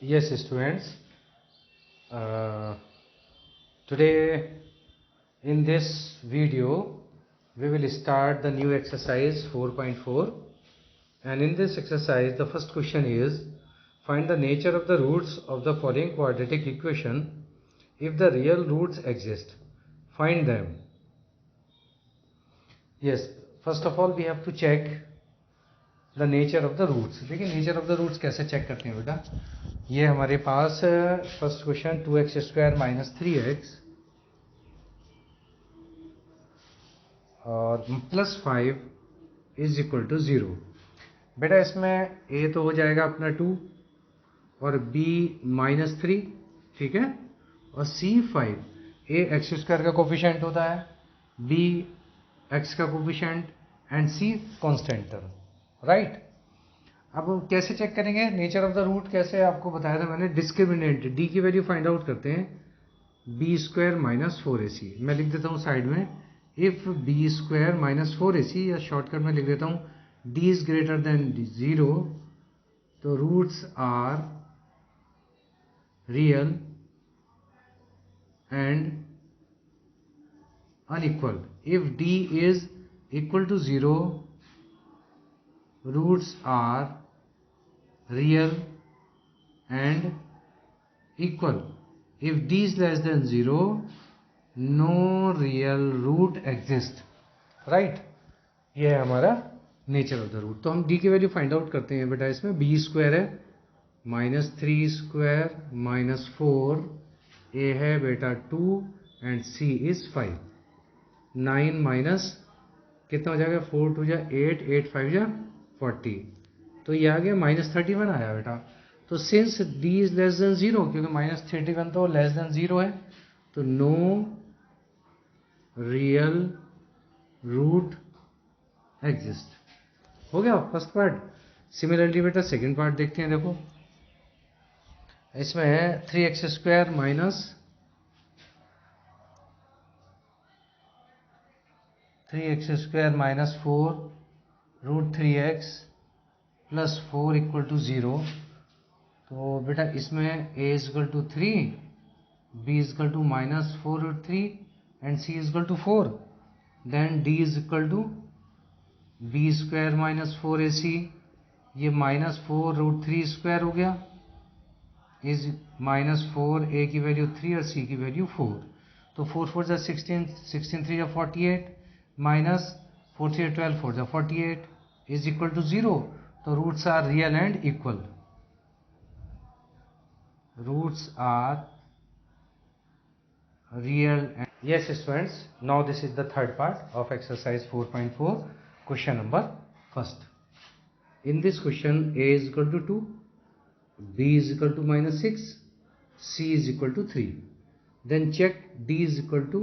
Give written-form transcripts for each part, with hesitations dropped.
Yes, students. Uh, Today in this video we will start the new exercise 4.4, and in this exercise the first question is find the nature of the roots of the following quadratic equation if the real roots exist. Find them. Yes, first of all we have to check the nature of the roots. देखिए nature of the roots कैसे check करते हैं बेटा. ये हमारे पास first question 2x² minus 3x और +5 is equal to 0. बेटा इसमें a तो हो जाएगा अपना 2 और b -3, ठीक है, और c 5. a x² का कोफिशिएंट होता है, b x का coefficient and c constant term, right. अब कैसे चेक करेंगे नेचर ऑफ द रूट? कैसे आपको बताया था मैंने. डिस्क्रिमिनेंट d की वैल्यू फाइंड आउट करते हैं. b² माइनस 4ac मैं लिख देता हूँ साइड में. इफ b² माइनस 4ac, या शॉर्टकट में लिख देता हूँ d इज ग्रेटर देन 0, तो roots are real and unequal. If d is equal to 0, roots are real and equal. If d is less than 0, no real root exist, right. ये है हमारा nature of the root. तो हम d की value find out करते हैं बेटा. इसमें b² है -3² -4, a है बेटा 2 एंड c इज 5. 9 माइनस कितना हो जाएगा, 4 2 जा 8, 8 5 जा 40, तो ये आ गया -31 आया बेटा. तो since d is less than 0, क्योंकि -31 तो लेस देन 0 है, तो नो रियल रूट एग्जिस्ट. हो गया फर्स्ट पार्ट. सिमिलरली बेटा सेकंड पार्ट देखते हैं. देखो इसमें है 3x² minus 3x² minus 4 root 3x plus 4 equal to 0. तो बेटा इसमें a is equal to 3, b is equal to -4 root 3 and c is equal to 4. Then d is equal to b² minus 4ac, ये -4 root 3² हो गया, is -4, a की value 3 और c की value 4. तो 4 4 जा 16, 16 3 जा 48, माइनस 4 3 12 4 जा 48 इज इक्वल टू 0. तो roots are real and equal. Roots are real and. yes students, now this is the third part of exercise 4.4, question number first. In this question a is equal to 2, b is equal to -6, c is equal to 3. then check d is equal to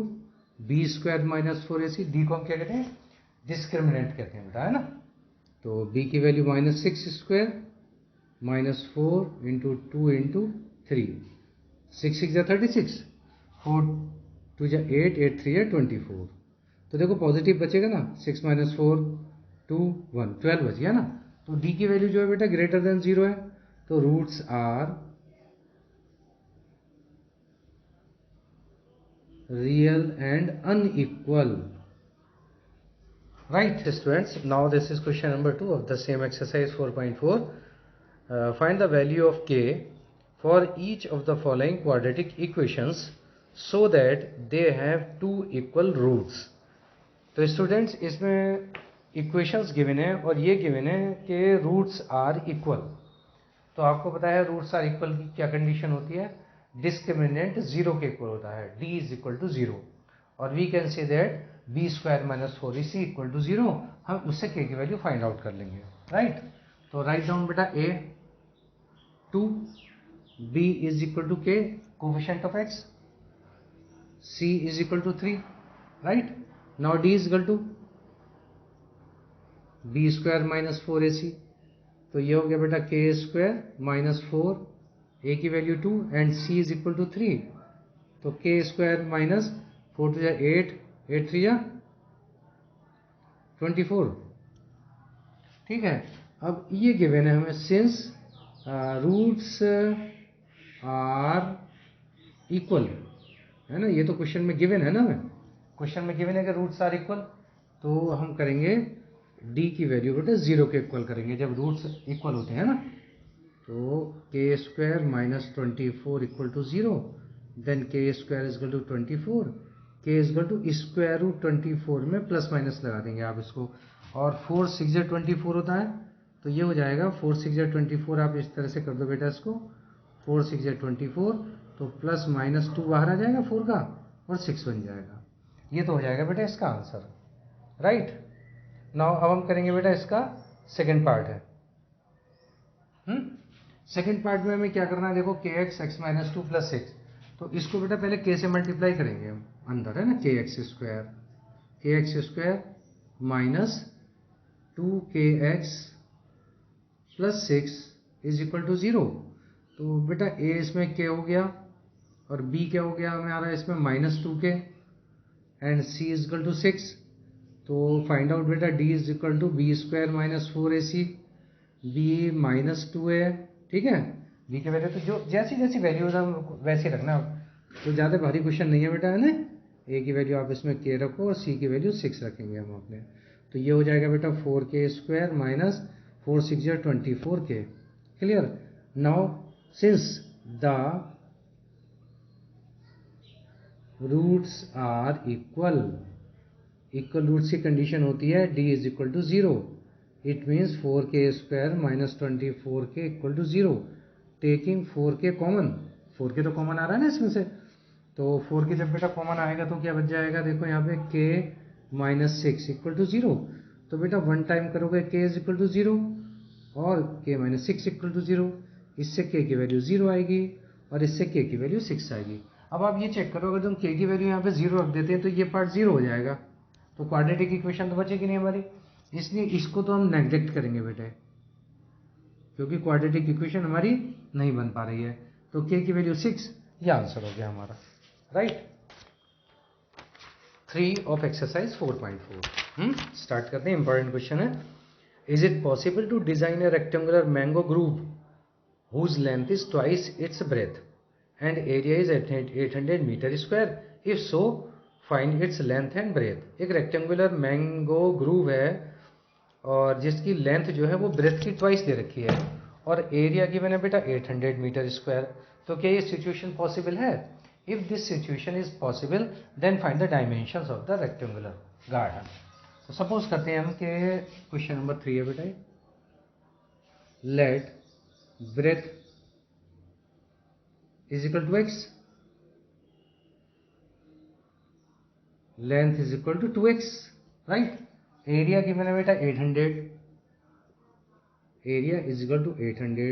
b² minus 4ac. d को हम क्या कहते हैं, discriminant कहते हैं बेटा, है ना. तो b की वैल्यू -6² -4 इंटू 2 इंटू 3, 6 6 जा 36, 4 2 जा 8, 8 3 जा 24. तो देखो पॉजिटिव बचेगा ना, 6 -4 2 1 12 बच गया ना. तो d की वैल्यू जो है बेटा ग्रेटर देन 0 है. तो roots are real and unequal, right students. Now this is question number 2 of the same exercise 4.4. Find the value of k for each of the following quadratic equations so that they have two equal roots. तो students इसमें equations given है और ये given है कि roots are equal. तो आपको पता है रूट्स आर इक्वल की क्या कंडीशन होती है, डिस्क्रिमिनेंट 0 के इक्वल होता है, d इज इक्वल टू 0, और we can say that b² minus 4ac equal to 0. हम उससे k की वैल्यू फाइंड आउट कर लेंगे, राइट. तो राइट डाउन बेटा a 2, b is equal to k coefficient of x, c is equal to 3, right. Now d is equal to b² minus 4ac. तो ये हो गया बेटा k² माइनस 4, a की value 2 and c is equal to 3. तो k² minus 4 2 जा 8, 8 3 जा 24, ठीक है. अब ये गिवन है हमें सिंस रूट्स आर इक्वल, है ना, ये तो क्वेश्चन में गिवन है ना, क्वेश्चन में गिवन है कि रूट्स आर इक्वल, तो हम करेंगे डी की वैल्यू बेटा 0 के इक्वल करेंगे जब रूट्स इक्वल होते हैं ना। तो k square minus 24 equal to 0, then k square is equal to 24, k is equal to square root 24 में प्लस माइनस लगा देंगे आप इसको, और 4 6 24 होता है, तो ये हो जाएगा 4 6 24, आप इस तरह से कर दो बेटा इसको, 4 6 24, तो प्लस माइनस 2 बाहर आ जाएगा 4 का और 6 बन जाएगा। ये तो हो जाएगा बेटा इसका आंसर, राइट। नाउ अब हम करेंगे बेटा इसका सेकंड पार्ट है। सेकंड पार्ट में हमें क्या करना है, देखो के एक्स एक्स माइनस 2 प्लस 6, तो इसको बेटा पहले के से मल्टीप्लाई करेंगे हम, अंदर है ना, के x square minus 2 k x plus 6 is equal to 0। तो बेटा ए इसमें के हो गया और बी क्या हो गया हमें आ रहा है इसमें minus 2 k, and c is equal to 6। तो फाइंड आउट बेटा d is equal to b square minus 4ac, b minus 2 है, ठीक है। बी की वैल्यू तो जो जैसी जैसी वैल्यूज हम वैसे रखना, तो ज़्यादा भारी क्वेश्चन नहीं है बेटा, है ना। ए की वैल्यू आप इसमें के रखो और सी की वैल्यू 6 रखेंगे हम अपने, तो ये हो जाएगा बेटा 4k square minus 4 6 24k, clear. Now since the roots are equal, equal roots की कंडीशन होती है d is equal to 0, it means 4k square minus 24k equal to 0, taking 4k common, 4k तो कॉमन आ रहा है ना इसमें से, तो 4k जब बेटा कॉमन आएगा तो क्या बच जाएगा, देखो यहाँ पे k माइनस 6 इक्वल टू 0, तो बेटा वन टाइम करोगे k इज इक्वल टू 0 और k माइनस 6 इक्वल टू 0, इससे k की वैल्यू 0 आएगी और इससे k की वैल्यू 6 आएगी। अब आप ये चेक करो, अगर तुम k की वैल्यू यहाँ पे 0 रख देते हैं तो ये पार्ट 0 हो जाएगा, तो क्वाड्रेटिक इक्वेशन तो बचेगी नहीं हमारी, इसलिए इसको तो हम नेग्लेक्ट करेंगे बेटे, क्योंकि क्वाड्रेटिक इक्वेशन हमारी नहीं बन पा रही है। तो k की वैल्यू 6, ये आंसर हो गया हमारा, राइट। 3 of exercise 4.4। स्टार्ट करते हैं, इंपॉर्टेंट क्वेश्चन है। Is it possible to design a rectangular mango grove whose length is twice its breadth and area is 800 meter square? If so, find its length and breadth। एक rectangular mango groove है और जिसकी length जो है वो breath की twice दे रखी है और एरिया गिवन है बेटा 800 मीटर स्क्वायर। तो क्या ये सिचुएशन पॉसिबल है? If this situation is possible then find the dimensions of the rectangular garden. तो सपोज करते हैं हम कि क्वेश्चन नंबर 3 है बेटा, let breadth is equal to x, length is equal to 2x, right। Area given है बेटा 800, area is equal to 800,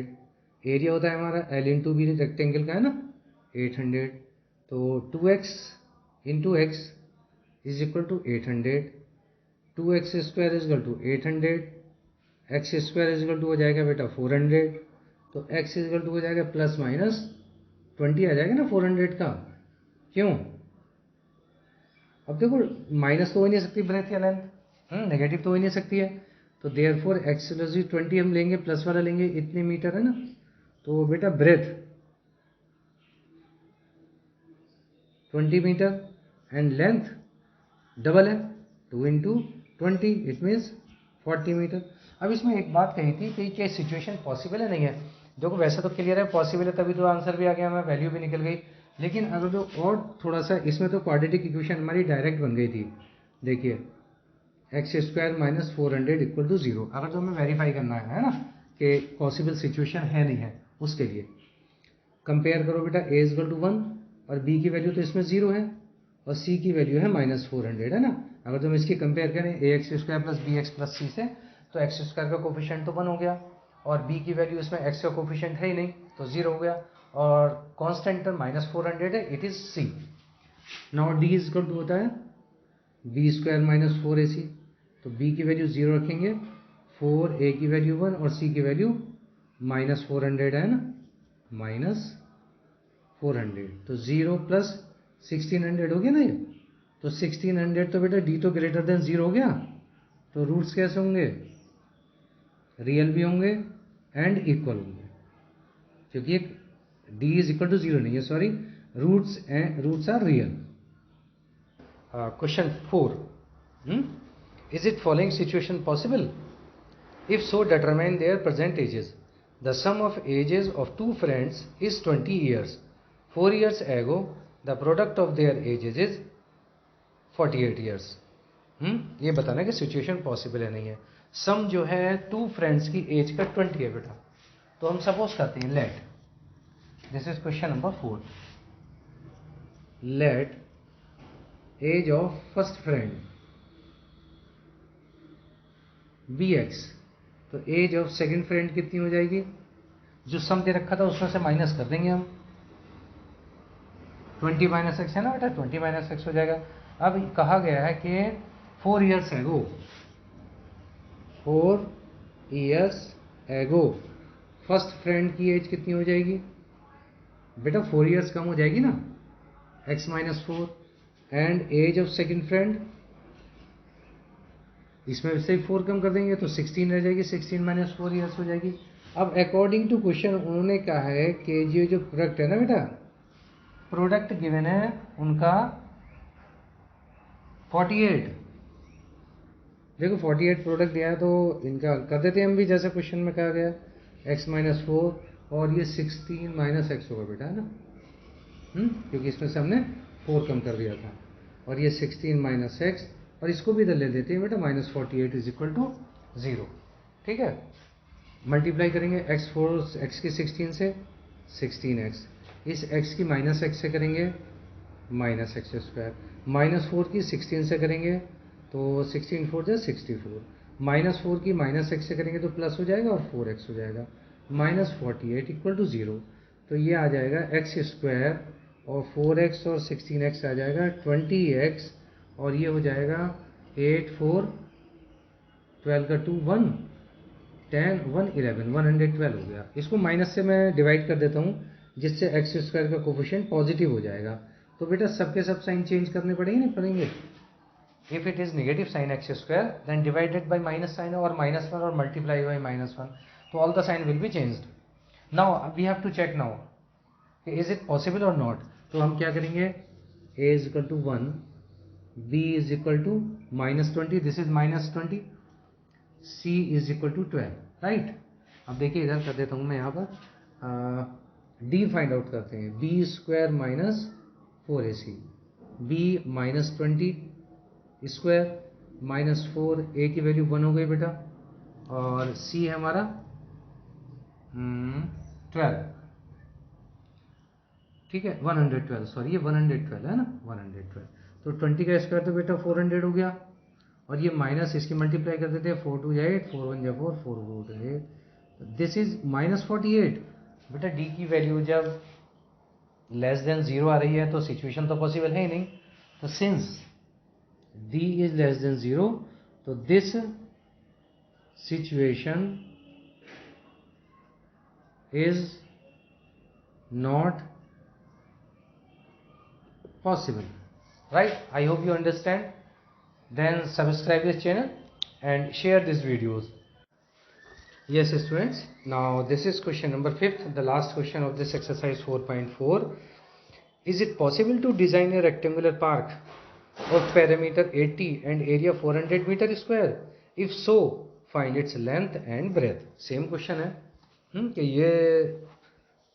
area होता है हमारा L इंटू बी, रेक्टेंगल का है ना 800, तो 2x into x is equal to 800, 2x square is equal to 800, x square is equal to हो जाएगा बेटा 400, तो x इज इक्वल टू हो जाएगा प्लस माइनस 20 आ जाएगा ना 400 का, क्यों? अब देखो माइनस तो हो नहीं सकती ब्रेथ या लेंथ, नेगेटिव तो हो नहीं सकती है, तो देयरफॉर x प्लस 20 हम लेंगे, प्लस वाला लेंगे, इतने मीटर है ना, तो बेटा breadth 20 metre and length double है 2 इंटू 20, इट मीन्स 40 मीटर। अब इसमें एक बात कही थी कि क्या सिचुएशन पॉसिबल है, नहीं है। देखो वैसे तो क्लियर है, पॉसिबल है, तभी तो आंसर भी आ गया, हमें वैल्यू भी निकल गई। लेकिन अगर जो और थोड़ा सा इसमें तो क्वाड्रेटिक इक्वेशन हमारी डायरेक्ट बन गई थी, देखिए x square minus 400 equal to 0, अगर जो हमें वेरीफाई करना है ना कि पॉसिबल सिचुएशन है नहीं है, उसके लिए कंपेयर करो बेटा, ए इज इक्वल टू 1 और बी की वैल्यू तो इसमें 0 है और सी की वैल्यू है माइनस 400, है ना। अगर जो हम इसकी कंपेयर करें a x square plus b x plus c से, तो एक्स स्क्वायर का कोफिशिएंट तो 1 हो गया और बी की वैल्यू इसमें एक्स का कोफिशिएंट है ही नहीं, तो 0 हो गया, और कांस्टेंट टर्म माइनस 400 है, it is c. Now d is equal to होता है बी स्क्वायर माइनस 4ac, तो बी की वैल्यू 0 रखेंगे, 4, ए की वैल्यू 1 और सी की वैल्यू माइनस 400 है ना, माइनस 400, तो 0 प्लस 1600 हो गया ना ये, तो 1600, तो बेटा डी तो ग्रेटर देन 0 हो गया, तो रूट्स कैसे होंगे, रियल भी होंगे एंड इक्वल होंगे, क्योंकि एक d इज इक्वल टू 0 नहीं है, sorry, roots are real. Question 4. Is it following situation possible? If so, determine their present ages. The sum of ages of two friends is 20 years. 4 years ago, the product of their ages is 48 years. ये बताना कि situation possible है नहीं है. सम जो है to friends की as का 20 है बेटा. तो हम सपोज करते हैं let, this is question number 4. Let age of first friend bx, तो एज ऑफ सेकंड फ्रेंड कितनी हो जाएगी? जो सम दे रखा था उसमें से माइनस कर देंगे हम. 20 माइनस एक्स है ना बेटा, 20 माइनस एक्स हो जाएगा. अब कहा गया है कि 4 years एगो, 4 years एगो फर्स्ट फ्रेंड की एज कितनी हो जाएगी बेटा? 4 years कम हो जाएगी ना, x minus 4. And age of second friend, इसमें से 4 कम कर देंगे तो 16 रह जाएगी. 16 माइनस 4 ईयर्स हो जाएगी. अब अकॉर्डिंग टू क्वेश्चन उन्होंने कहा है कि ये जो प्रोडक्ट है ना बेटा, प्रोडक्ट गिवन है उनका 48. देखो 48 प्रोडक्ट दिया है, तो इनका कर देते हैं हम भी जैसे क्वेश्चन में कहा गया, x माइनस 4 और ये 16 माइनस एक्स होगा बेटा, है ना. क्योंकि इसमें से हमने 4 कम कर दिया था. और ये 16 माइनस एक्स, और इसको भी इधर ले लेते हैं बेटा, माइनस 48 इज इक्वल टू 0. ठीक है. मल्टीप्लाई करेंगे x की 16 से 16x, इस x की माइनस एक्स से करेंगे माइनस एक्स स्क्वायर, माइनस 4 की 16 से करेंगे तो 16 4 जा 64, माइनस 4 की माइनस एक्स से करेंगे तो प्लस हो जाएगा और 4x हो जाएगा. Minus 48 equal to 0. तो ये आ जाएगा एक्स स्क्वायर और 4x और 16x आ जाएगा 20x, और ये हो जाएगा 8 4 12 का 2 1 10 1 11 112 हो गया. इसको माइनस से मैं डिवाइड कर देता हूँ जिससे एक्स स्क्वायर का कोफिशिएंट पॉजिटिव हो जाएगा. तो बेटा सबके सब साइन चेंज करने पड़ेंगे नहीं पड़ेंगे? If it is negative sign x square then divided by minus sign और माइनस 1 और मल्टीप्लाई बाय माइनस 1, तो all the sign will be changed. Now we have to check now is it possible or not. तो हम क्या करेंगे, a is equal to 1, b is equal to minus 20, this is minus 20, c is equal to 12, right. अब देखिए इधर कर देता हूँ मैं यहाँ पर, d फाइंड आउट करते हैं. b square minus 4ac, b minus 20 square minus 4, a की वैल्यू 1 हो गई बेटा, और c है हमारा 12. ठीक है, 112, सॉरी ये 112 है ना, 112. तो 20 का स्क्वायर तो बेटा 400 हो गया, और ये माइनस इसकी मल्टीप्लाई कर देते हैं, 4 2 8, 4 1 4, 4 4 8, दिस इज माइनस 48. बेटा d की वैल्यू जब लेस देन 0 आ रही है तो सिचुएशन तो पॉसिबल है ही नहीं. तो since d is less than 0, तो this situation is not possible, right? I hope you understand. Then subscribe this channel and share these videos. Yes students, now this is question number 5th, the last question of this exercise 4.4. Is it possible to design a rectangular park of perimeter 80 and area 400 meter square? If so, find its length and breadth. Same question है कि ये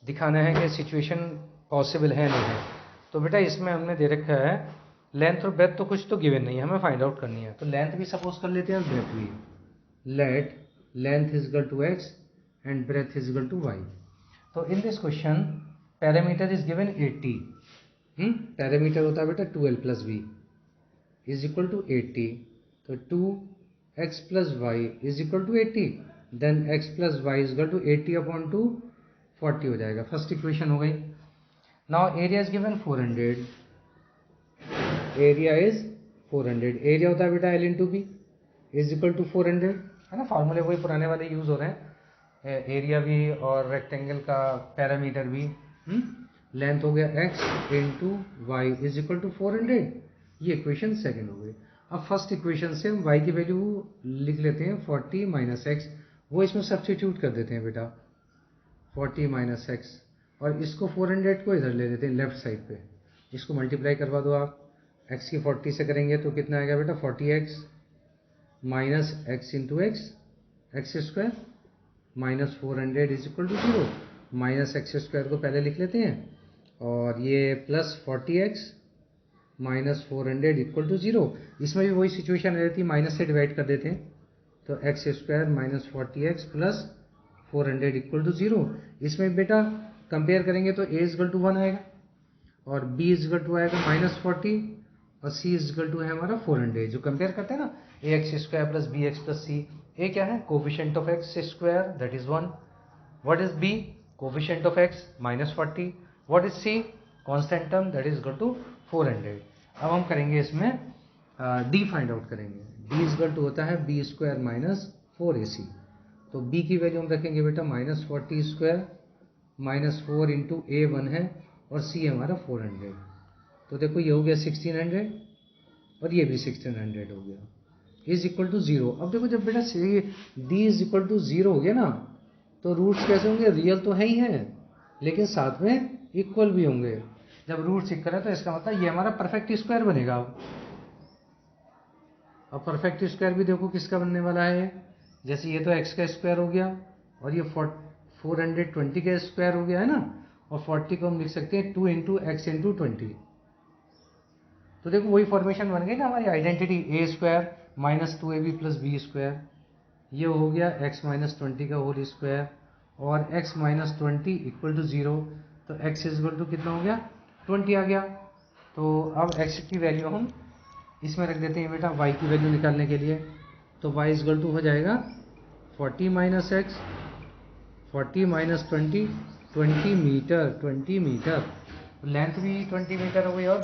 दिखाना है कि situation possible है नहीं है. तो बेटा इसमें हमने दे रखा है लेंथ और ब्रेथ, तो कुछ तो गिवन नहीं है, हमें फाइंड आउट करनी है. तो लेंथ भी सपोज कर लेते हैं और ब्रेथ भी. Let length is equal to x and breadth is equal to y. तो in this question parameter is given 80. Parameter होता है बेटा 2l plus b is equal to 80. तो 2x plus y is equal to 80, then x plus y is equal to 80 upon 2 40 हो जाएगा. First equation हो गई. Now area is given 400. Area is 400. Area होता है बेटा L into B is equal to 400, है ना. फार्मूले वही पुराने वाले यूज हो रहे हैं, एरिया भी और रेक्टेंगल का पैरामीटर भी. लेंथ हो गया x into y is equal to 400. ये इक्वेशन सेकेंड हो गई. अब फर्स्ट इक्वेशन से हम y की वैल्यू लिख लेते हैं 40 माइनस एक्स, वो इसमें सब्स्टिट्यूट कर देते हैं बेटा 40 माइनस एक्स. और इसको 400 को इधर ले लेते हैं लेफ्ट साइड पे, इसको मल्टीप्लाई करवा दो आप। x की 40 से करेंगे तो कितना आएगा बेटा 40x minus x into x x square minus 400 is equal to 0। Minus x square को पहले लिख लेते हैं और ये plus 40x minus 400 equal to 0। इसमें भी वही सिचुएशन रहती है, माइनस से डिवाइड कर देते हैं तो x square minus 40x plus 400 equal to 0। इसमें बेटा कंपेयर करेंगे तो a इजकल टू 1 आएगा और b इजकल टू आएगा माइनस 40 और c इजकल टू है हमारा 400। जो कंपेयर करते हैं ना a x square plus b x plus c, a क्या है coefficient of x square that is 1, what is b coefficient of x minus 40, what is c constant term that is equal to 400। अब हम करेंगे इसमें d find out करेंगे। d is equal to होता है B square minus 4ac, तो b की value हम रखेंगे बेटा माइनस 40 स्क्वायर माइनस 4 इंटू ए 1 है और c हमारा 400। तो देखो ये हो गया 1600 और ये भी 1600 हो गया इज इक्वल टू 0। अब देखो जब बेटा d इज इक्वल टू 0 हो गया ना तो रूट्स कैसे होंगे, रियल तो है ही है लेकिन साथ में इक्वल भी होंगे। जब रूट्स इक्वल है तो इसका मतलब ये हमारा परफेक्ट स्क्वायर बनेगा। अब परफेक्ट स्क्वायर भी देखो किसका बनने वाला है, जैसे ये तो x का स्क्वायर हो गया और ये 420 का स्क्वायर हो गया है ना, और 40 को हम लिख सकते हैं 2 इंटू एक्स इंटू 20। तो देखो वही फॉर्मेशन बन गई ना हमारी identity, a square minus 2ab plus b square, ये हो गया x माइनस 20 का होल स्क्वायर और x माइनस 20 इक्वल टू 0। तो x इक्वल टू कितना हो गया 20 आ गया। तो अब x की वैल्यू हम इसमें रख देते हैं बेटा y की वैल्यू निकालने के लिए, तो y इक्वल टू हो जाएगा 40 minus x 40 minus 20 20 metre, 20 metre length भी 20 मीटर हो गई और